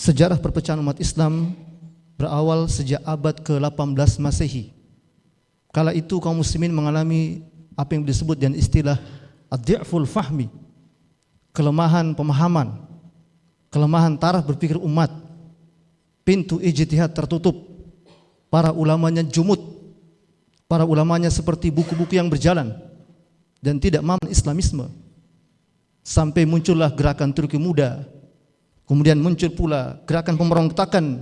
Sejarah perpecahan umat Islam berawal sejak abad ke-18 Masehi. Kala itu kaum muslimin mengalami apa yang disebut dengan istilah ad-di'ful fahmi, kelemahan pemahaman, kelemahan taraf berpikir umat. Pintu ijtihad tertutup, para ulamanya jumud, para ulamanya seperti buku-buku yang berjalan dan tidak memahami Islamisme. Sampai muncullah gerakan Turki Muda, kemudian muncul pula gerakan pemberontakan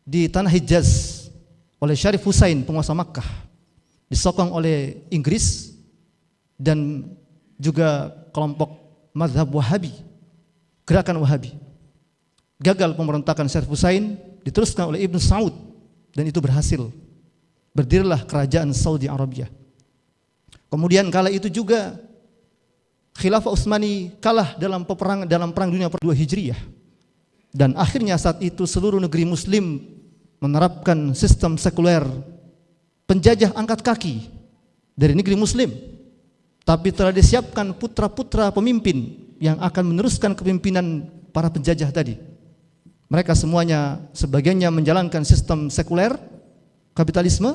di tanah Hijaz oleh Syarif Husain, penguasa Makkah, disokong oleh Inggris dan juga kelompok mazhab Wahabi, gerakan Wahabi. Gagal pemberontakan Syarif Husain, diteruskan oleh Ibn Saud, dan itu berhasil. Berdirilah kerajaan Saudi Arabia. Kemudian kala itu juga Khilafah Utsmani kalah dalam perang dunia kedua Hijriyah. Dan akhirnya saat itu seluruh negeri muslim menerapkan sistem sekuler. Penjajah angkat kaki dari negeri muslim, tapi telah disiapkan putra-putra pemimpin yang akan meneruskan kepemimpinan para penjajah tadi. Mereka semuanya, sebagiannya menjalankan sistem sekuler kapitalisme,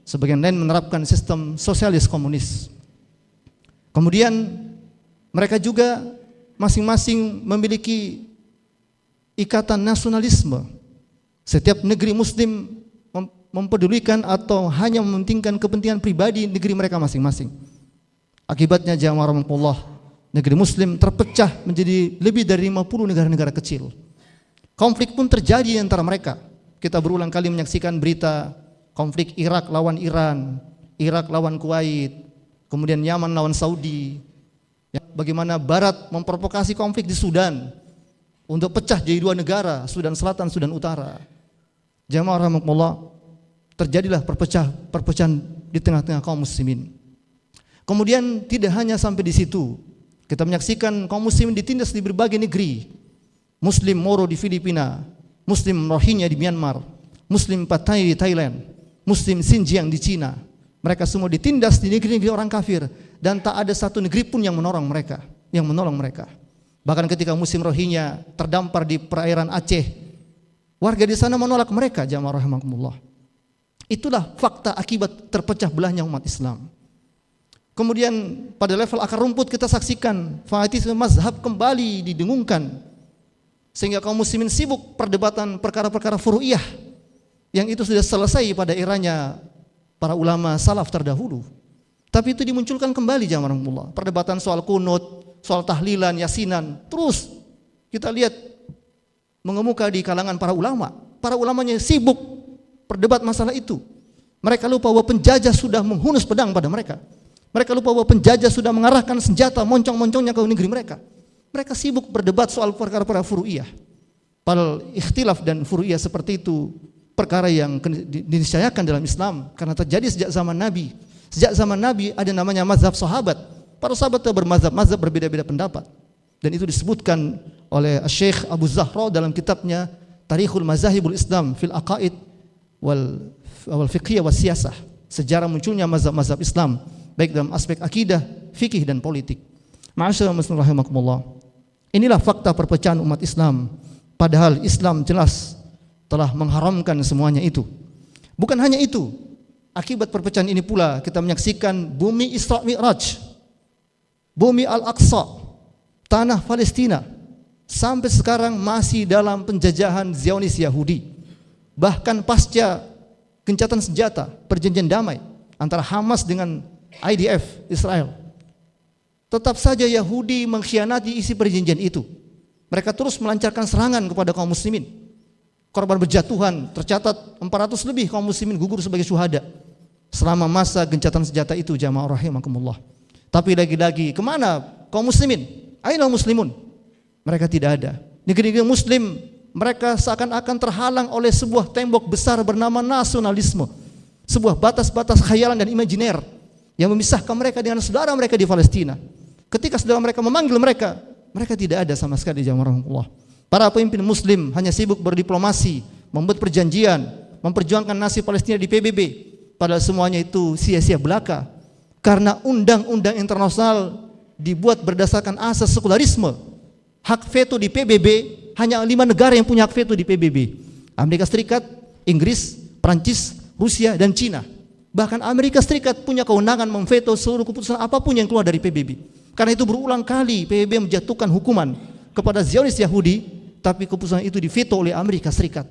sebagian lain menerapkan sistem sosialis komunis. Kemudian mereka juga masing-masing memiliki ikatan nasionalisme. Setiap negeri muslim mempedulikan atau hanya mementingkan kepentingan pribadi negeri mereka masing-masing. Akibatnya jamaah rahmatullah, negeri muslim terpecah menjadi lebih dari 50 negara-negara kecil. Konflik pun terjadi antara mereka. Kita berulang kali menyaksikan berita konflik Irak lawan Iran, Irak lawan Kuwait, kemudian Yaman lawan Saudi. Bagaimana Barat memprovokasi konflik di Sudan untuk pecah jadi dua negara, Sudan Selatan, Sudan Utara. Jamaah rahmatullah, terjadilah perpecahan di tengah-tengah kaum muslimin. Kemudian tidak hanya sampai di situ, kita menyaksikan kaum muslimin ditindas di berbagai negeri. Muslim Moro di Filipina, Muslim Rohingya di Myanmar, Muslim Patay di Thailand, Muslim Xinjiang di Cina. Mereka semua ditindas di negeri-negeri orang kafir dan tak ada satu negeri pun yang menolong mereka. Bahkan ketika Muslim Rohingya terdampar di perairan Aceh, warga di sana menolak mereka, jamaah rahimakumullah. Itulah fakta akibat terpecah belahnya umat Islam. Kemudian pada level akar rumput kita saksikan fanatisme mazhab kembali didengungkan, sehingga kaum muslimin sibuk perdebatan perkara-perkara furu'iyah yang itu sudah selesai pada eranya para ulama salaf terdahulu. Tapi itu dimunculkan kembali jamaah rahimakumullah. Perdebatan soal kunut, soal tahlilan, yasinan, terus kita lihat mengemuka di kalangan para ulama. Para ulamanya sibuk perdebat masalah itu. Mereka lupa bahwa penjajah sudah menghunus pedang pada mereka. Mereka lupa bahwa penjajah sudah mengarahkan senjata moncong-moncongnya ke negeri mereka. Mereka sibuk berdebat soal perkara-perkara furu'iyah. Padahal ikhtilaf dan furu'iyah seperti itu perkara yang diniscayakan dalam Islam karena terjadi sejak zaman Nabi. Sejak zaman Nabi ada namanya mazhab sahabat. Para sahabat telah bermazhab berbeda-beda pendapat. Dan itu disebutkan oleh Syekh Abu Zahra dalam kitabnya Tarikhul Mazahibul Islam fil Aqaid wal Fiqhiyah was Siyasah. Sejarah munculnya mazhab-mazhab Islam baik dalam aspek akidah, fikih dan politik. Ma'asyiral muslimin rahimakumullah. Inilah fakta perpecahan umat Islam. Padahal Islam jelas telah mengharamkan semuanya itu. Bukan hanya itu, akibat perpecahan ini pula kita menyaksikan bumi Isra Mi'raj, bumi Al-Aqsa, tanah Palestina sampai sekarang masih dalam penjajahan Zionis Yahudi. Bahkan pasca gencatan senjata, perjanjian damai antara Hamas dengan IDF Israel, tetap saja Yahudi mengkhianati isi perjanjian itu. Mereka terus melancarkan serangan kepada kaum muslimin. Korban berjatuhan tercatat 400 lebih kaum muslimin gugur sebagai syuhada selama masa gencatan senjata itu, jamaah rahimakumullah. Tapi lagi-lagi kemana kaum muslimin? Aina muslimun? Mereka tidak ada. Negeri-negeri muslim mereka seakan-akan terhalang oleh sebuah tembok besar bernama nasionalisme, sebuah batas-batas khayalan dan imajiner yang memisahkan mereka dengan saudara mereka di Palestina. Ketika saudara mereka memanggil mereka, mereka tidak ada sama sekali, jamaah rahimakumullah. Para pemimpin muslim hanya sibuk berdiplomasi, membuat perjanjian, memperjuangkan nasib Palestina di PBB. Padahal semuanya itu sia-sia belaka. Karena undang-undang internasional dibuat berdasarkan asas sekularisme. Hak veto di PBB Hanya 5 negara yang punya hak veto di PBB. Amerika Serikat, Inggris, Prancis, Rusia, dan Cina. Bahkan Amerika Serikat punya kewenangan memveto seluruh keputusan apapun yang keluar dari PBB. Karena itu berulang kali PBB menjatuhkan hukuman kepada Zionis Yahudi, tapi keputusan itu diveto oleh Amerika Serikat.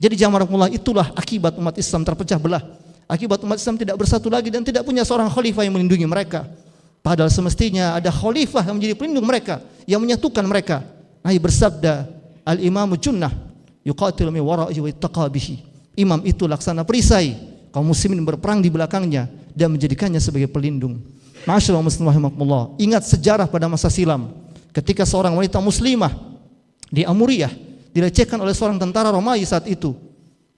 Jadi jamaah itulah akibat umat Islam terpecah belah. Akibat umat Islam tidak bersatu lagi dan tidak punya seorang khalifah yang melindungi mereka. Padahal semestinya ada khalifah yang menjadi pelindung mereka, yang menyatukan mereka. Nabi bersabda, Al-Imamu Junnah yuqatilu min wara'ihi wa ittaqa bihi. Imam itu laksana perisai, kaum muslimin berperang di belakangnya dan menjadikannya sebagai pelindung. Ma'asyiral muslimin rahimakumullah, ingat sejarah pada masa silam ketika seorang wanita muslimah di Amuriyah dilecehkan oleh seorang tentara Romawi saat itu.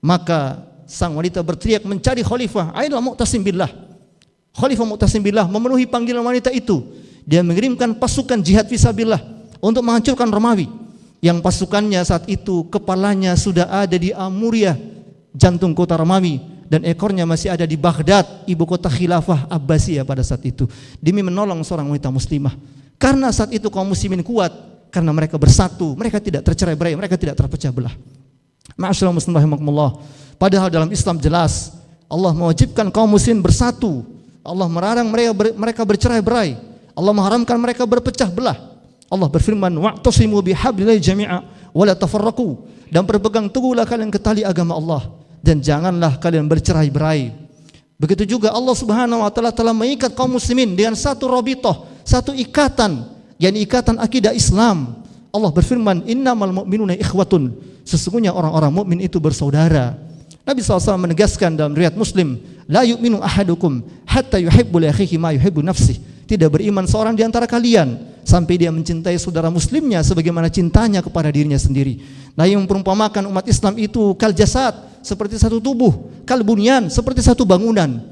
Maka sang wanita berteriak mencari khalifah, ainal mu'tasim billah. Khalifah mu'tasim billah memenuhi panggilan wanita itu. Dia mengirimkan pasukan jihad fisabilillah untuk menghancurkan Romawi. Yang pasukannya saat itu kepalanya sudah ada di Amuriyah, jantung kota Romawi, dan ekornya masih ada di Baghdad, ibu kota khilafah Abbasiyah pada saat itu, demi menolong seorang wanita muslimah. Karena saat itu kaum muslimin kuat, karena mereka bersatu, mereka tidak tercerai-berai, mereka tidak terpecah belah. Ma'asyiral muslimin rahimakumullah, padahal dalam Islam jelas Allah mewajibkan kaum muslimin bersatu. Allah melarang mereka bercerai-berai. Allah mengharamkan mereka berpecah belah. Allah berfirman, wa'tasimu bihablillahi jami'a wa la tafarraqu, dan berpegang teguhlah kalian ke tali agama Allah dan janganlah kalian bercerai-berai. Begitu juga Allah Subhanahu wa taala telah mengikat kaum muslimin dengan satu rabithah, satu ikatan, yakni ikatan akidah Islam. Allah berfirman, innamal mu'minuna ikhwatun, sesungguhnya orang-orang mukmin itu bersaudara. Nabi SAW menegaskan dalam riwayat Muslim, la yu'minu ahadukum hatta yuhibbu li akhihi ma yuhibbu nafsihi. Tidak beriman seorang di antara kalian sampai dia mencintai saudara muslimnya sebagaimana cintanya kepada dirinya sendiri. Nah, yang memperumpamakan umat Islam itu kal jasad, seperti satu tubuh, kal bunyan, seperti satu bangunan.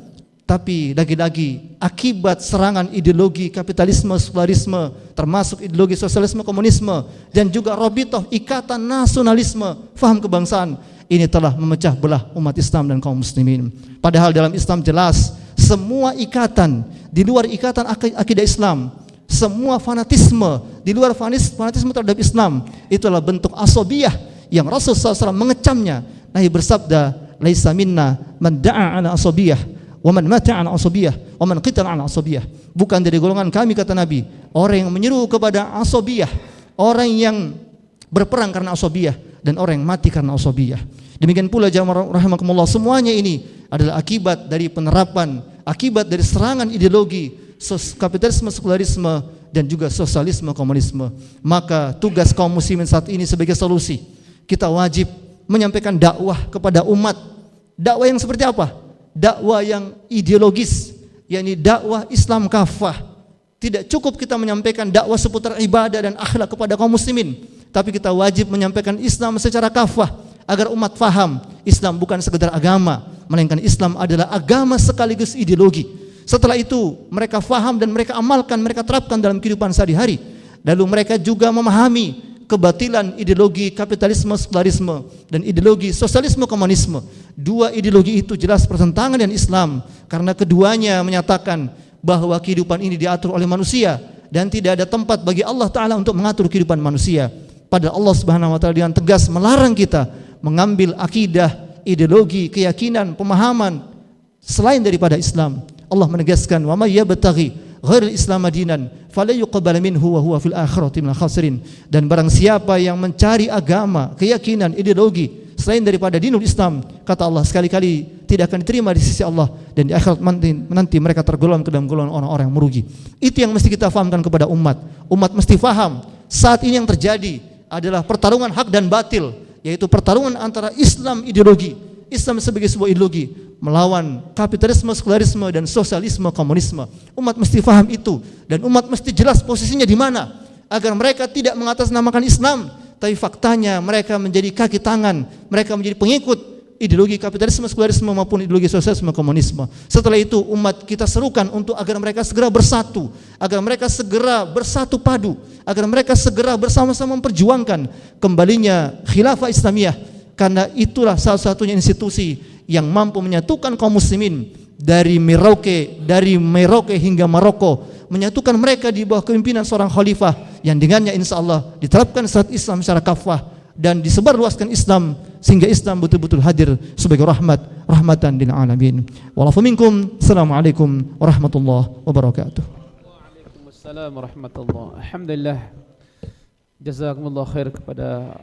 Tapi lagi-lagi akibat serangan ideologi kapitalisme, sekularisme, termasuk ideologi sosialisme, komunisme, dan juga rabithah, ikatan nasionalisme, faham kebangsaan, ini telah memecah belah umat Islam dan kaum muslimin. Padahal dalam Islam jelas semua ikatan di luar ikatan akidah Islam, semua fanatisme di luar fanatisme terhadap Islam, itulah bentuk asobiyah yang Rasulullah SAW mengecamnya. Nabi bersabda, laisa minna man da'a ala asobiyah wa man mata ala asobiyah wa man qitala ala asobiyah. Bukan dari golongan kami, kata Nabi, orang yang menyeru kepada asobiyah, orang yang berperang karena asobiyah, dan orang yang mati karena asobiyah. Demikian pula jamaah rahimakumullah, semuanya ini adalah akibat dari penerapan, akibat dari serangan ideologi kapitalisme, sekularisme, dan juga sosialisme, komunisme. Maka tugas kaum muslimin saat ini sebagai solusi, kita wajib menyampaikan dakwah kepada umat. Dakwah yang seperti apa? Dakwah yang ideologis, yakni dakwah Islam kafah. Tidak cukup kita menyampaikan dakwah seputar ibadah dan akhlak kepada kaum muslimin, tapi kita wajib menyampaikan Islam secara kafah agar umat faham Islam bukan sekedar agama, melainkan Islam adalah agama sekaligus ideologi. Setelah itu mereka faham dan mereka amalkan, mereka terapkan dalam kehidupan sehari-hari. Lalu mereka juga memahami kebatilan ideologi kapitalisme, sekularisme, dan ideologi sosialisme, komunisme. Dua ideologi itu jelas bertentangan dengan Islam, karena keduanya menyatakan bahwa kehidupan ini diatur oleh manusia dan tidak ada tempat bagi Allah Ta'ala untuk mengatur kehidupan manusia. Padahal Allah Subhanahu wa taala dengan tegas melarang kita mengambil akidah, ideologi, keyakinan, pemahaman selain daripada Islam. Allah menegaskan, wa may yabtaghi ghairil islam dinan fala yuqbal minhu wa huwa fil akhirati minal khasirin. Dan barang siapa yang mencari agama, keyakinan, ideologi selain daripada dinul Islam, kata Allah, sekali-kali tidak akan diterima di sisi Allah, dan di akhirat nanti mereka tergolong ke dalam golongan orang-orang yang merugi. Itu yang mesti kita fahamkan kepada umat. Umat mesti faham saat ini yang terjadi adalah pertarungan hak dan batil, yaitu pertarungan antara Islam ideologi, Islam sebagai sebuah ideologi, melawan kapitalisme, sekularisme, dan sosialisme, komunisme. Umat mesti faham itu, dan umat mesti jelas posisinya di mana, agar mereka tidak mengatasnamakan Islam, tapi faktanya mereka menjadi kaki tangan, mereka menjadi pengikut ideologi kapitalisme, sekularisme, maupun ideologi sosialisme, komunisme. Setelah itu umat kita serukan untuk agar mereka segera bersatu, agar mereka segera bersatu padu, agar mereka segera bersama-sama memperjuangkan kembalinya khilafah Islamiyah, karena itulah salah satunya institusi yang mampu menyatukan kaum muslimin dari Merauke hingga Maroko, menyatukan mereka di bawah kepemimpinan seorang khalifah yang dengannya insyaallah diterapkan syariat Islam secara kafah dan disebarluaskan Islam sehingga Islam betul-betul hadir sebagai rahmatan lil alamin. Walafu minkum. Assalamualaikum warahmatullahi wabarakatuh. Waalaikumsalam warahmatullahi. Alhamdulillah. Jazakumullah khair kepada